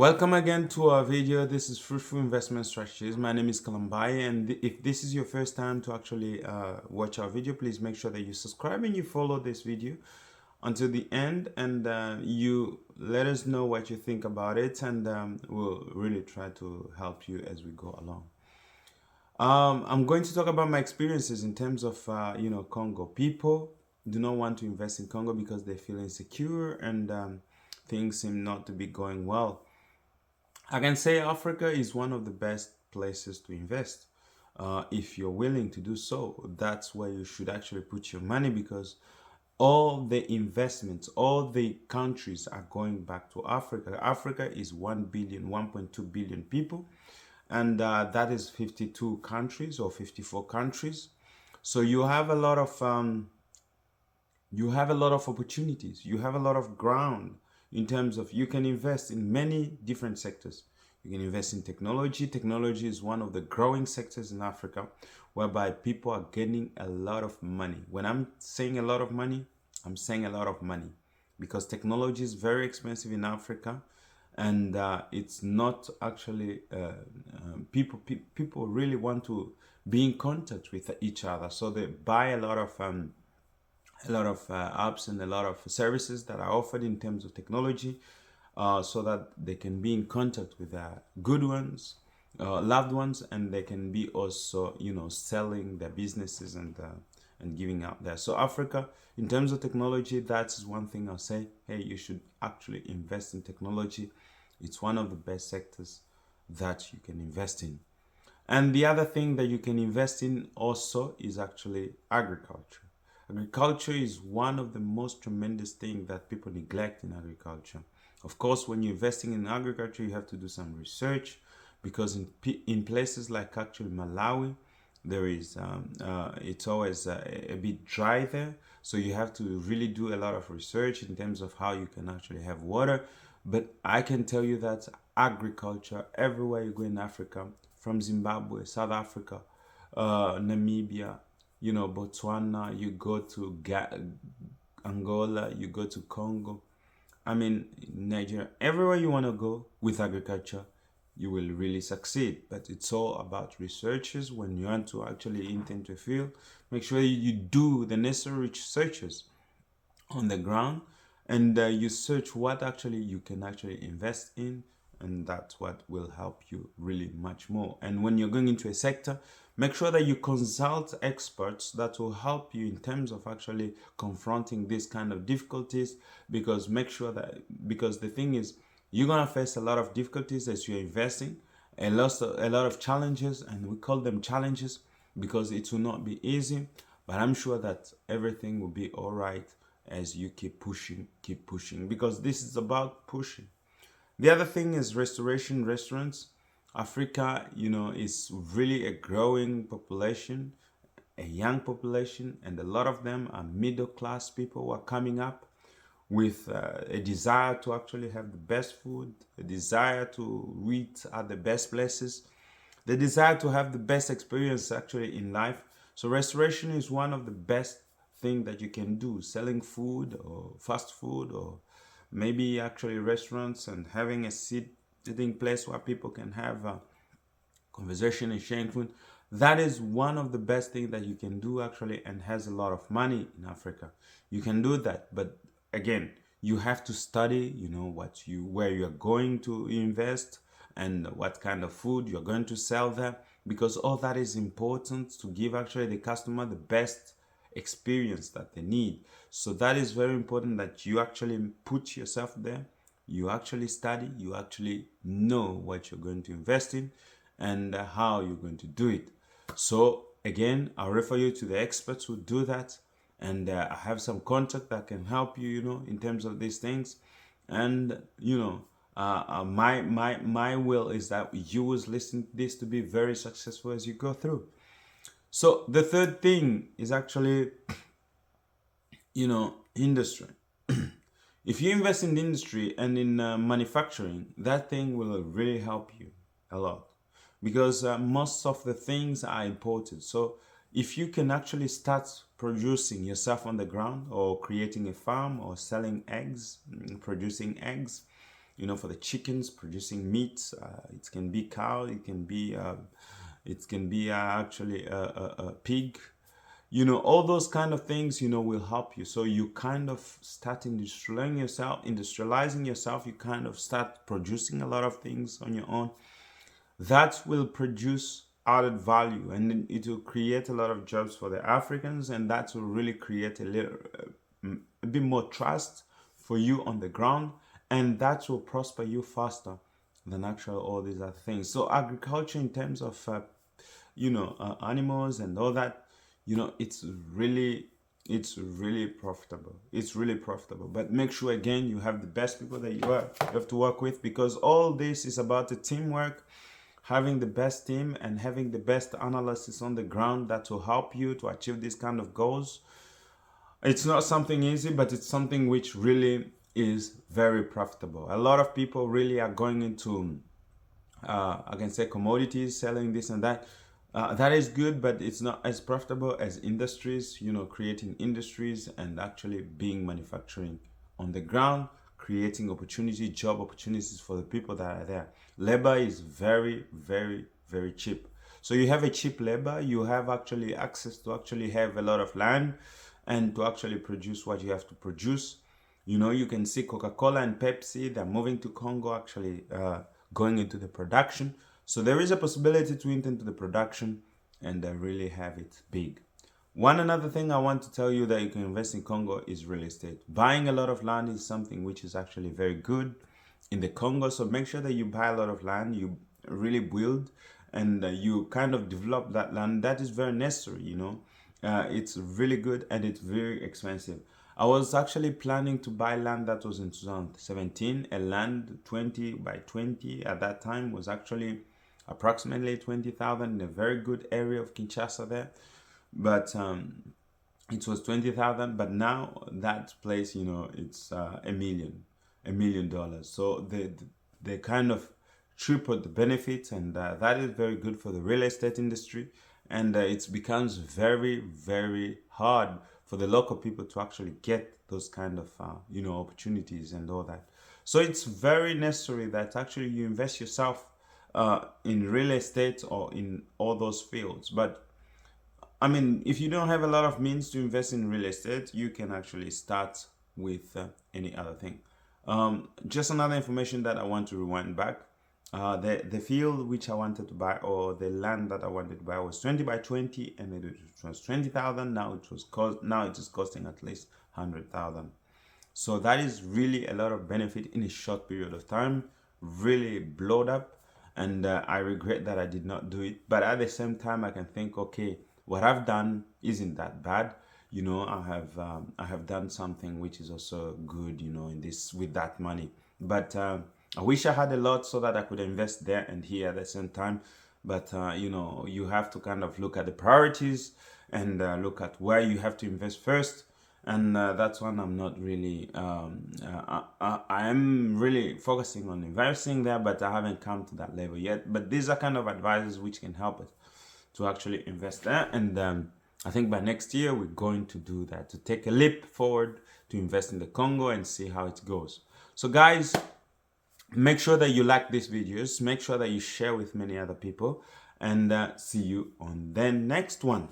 Welcome again to our video. This is Fruitful Investment Strategies. My name is Kalambai, and if this is your first time to actually watch our video, please make sure that you subscribe and you follow this video until the end, and you let us know what you think about it, and we'll really try to help you as we go along. I'm going to talk about my experiences in terms of Congo. People do not want to invest in Congo because they feel insecure and things seem not to be going well. I can say Africa is one of the best places to invest. If you're willing to do so, that's where you should actually put your money because all the investments, all the countries are going back to Africa. Africa is 1 billion, 1.2 billion people, and that is 52 countries or 54 countries. So you have a lot of opportunities. You have a lot of ground in terms of you can invest in many different sectors. You can invest in technology. Technology is one of the growing sectors in Africa whereby people are getting a lot of money. When I'm saying a lot of money, I'm saying a lot of money because technology is very expensive in Africa, and it's not actually people really want to be in contact with each other, so they buy a lot of apps and a lot of services that are offered in terms of technology, so that they can be in contact with good ones, loved ones, and they can be also, selling their businesses and giving out there. So Africa, in terms of technology, that's one thing I'll say. Hey, you should actually invest in technology. It's one of the best sectors that you can invest in. And the other thing that you can invest in also is actually agriculture. Agriculture is one of the most tremendous things that people neglect in agriculture. Of course, when you're investing in agriculture, you have to do some research because in places like actually Malawi, there is it's always a bit dry there. So you have to really do a lot of research in terms of how you can actually have water. But I can tell you that agriculture, everywhere you go in Africa, from Zimbabwe, South Africa, Namibia, Botswana, you go to Angola, you go to Congo, I mean, Nigeria, everywhere you want to go with agriculture, you will really succeed. But it's all about researches. When you want to actually intend to field, make sure you do the necessary researches on the ground, and you search what actually you can actually invest in, and that's what will help you really much more. And when you're going into a sector, make sure that you consult experts that will help you in terms of actually confronting these kind of difficulties, because the thing is, you're going to face a lot of difficulties as you're investing, a lot of challenges, and we call them challenges because it will not be easy, but I'm sure that everything will be all right as you keep pushing, because this is about pushing. The other thing is restoration restaurants. Africa, is really a growing population, a young population, and a lot of them are middle class people who are coming up with a desire to actually have the best food, a desire to eat at the best places, the desire to have the best experience actually in life. So restoration is one of the best thing that you can do, selling food or fast food, or maybe actually restaurants, and having a sitting place where people can have a conversation and sharing food. That is one of the best things that you can do actually, and has a lot of money in Africa. You can do that, but again, you have to study, where you're going to invest and what kind of food you're going to sell there, because all that is important to give actually the customer the best experience that they need. So that is very important, that you actually put yourself there, you actually study, you actually know what you're going to invest in and how you're going to do it. So again, I'll refer you to the experts who do that, and I have some contact that can help you, in terms of these things. And my will is that you will listen to this to be very successful as you go through. So the third thing is actually, industry. If you invest in the industry and in manufacturing, that thing will really help you a lot, because most of the things are imported. So if you can actually start producing yourself on the ground, or creating a farm, or selling eggs, producing eggs, for the chickens producing meat. It can be cow, it can be actually a pig. All those kind of things, will help you. So you kind of start industrializing yourself. You kind of start producing a lot of things on your own. That will produce added value, and then it will create a lot of jobs for the Africans, and that will really create a bit more trust for you on the ground, and that will prosper you faster than actual all these other things. So agriculture in terms of animals and all that, it's really profitable. It's really profitable. But make sure again you have the best people that you have to work with, because all this is about the teamwork, having the best team and having the best analysis on the ground that will help you to achieve these kind of goals. It's not something easy, but it's something which really is very profitable. A lot of people really are going into, I can say, commodities, selling this and that. That is good, but it's not as profitable as industries, creating industries and actually being manufacturing on the ground, creating job opportunities for the people that are there. Labor is very, very, very cheap. So you have a cheap labor, you have actually access to actually have a lot of land and to actually produce what you have to produce. You can see Coca-Cola and Pepsi, they're moving to Congo, actually going into the production. So there is a possibility to enter into the production and really have it big. One another thing I want to tell you that you can invest in Congo is real estate. Buying a lot of land is something which is actually very good in the Congo. So make sure that you buy a lot of land, you really build, and you kind of develop that land. That is very necessary. It's really good and it's very expensive. I was actually planning to buy land that was in 2017. A land 20 by 20 at that time was actually approximately 20,000 in a very good area of Kinshasa there. But it was 20,000. But now that place, it's $1 million. So they kind of tripled the benefits, and that is very good for the real estate industry. And it becomes very, very hard for the local people to actually get those kind of opportunities and all that. So it's very necessary that actually you invest yourself in real estate or in all those fields. But I mean, if you don't have a lot of means to invest in real estate, you can actually start with any other thing. Just another information that I want to rewind back. The field which I wanted to buy, or the land that I wanted to buy, was 20 by 20, and it was 20,000. Now it is costing at least 100,000. So that is really a lot of benefit in a short period of time. Really blowed up, and I regret that I did not do it. But at the same time, I can think, okay, what I've done isn't that bad. I have done something which is also good, in this with that money. But I wish I had a lot so that I could invest there and here at the same time. But you have to kind of look at the priorities and look at where you have to invest first. And that's one I'm not really. I am really focusing on investing there, but I haven't come to that level yet. But these are kind of advices which can help us to actually invest there. And I think by next year we're going to do that, to take a leap forward to invest in the Congo and see how it goes. So guys, make sure that you like these videos, make sure that you share with many other people, and see you on the next one.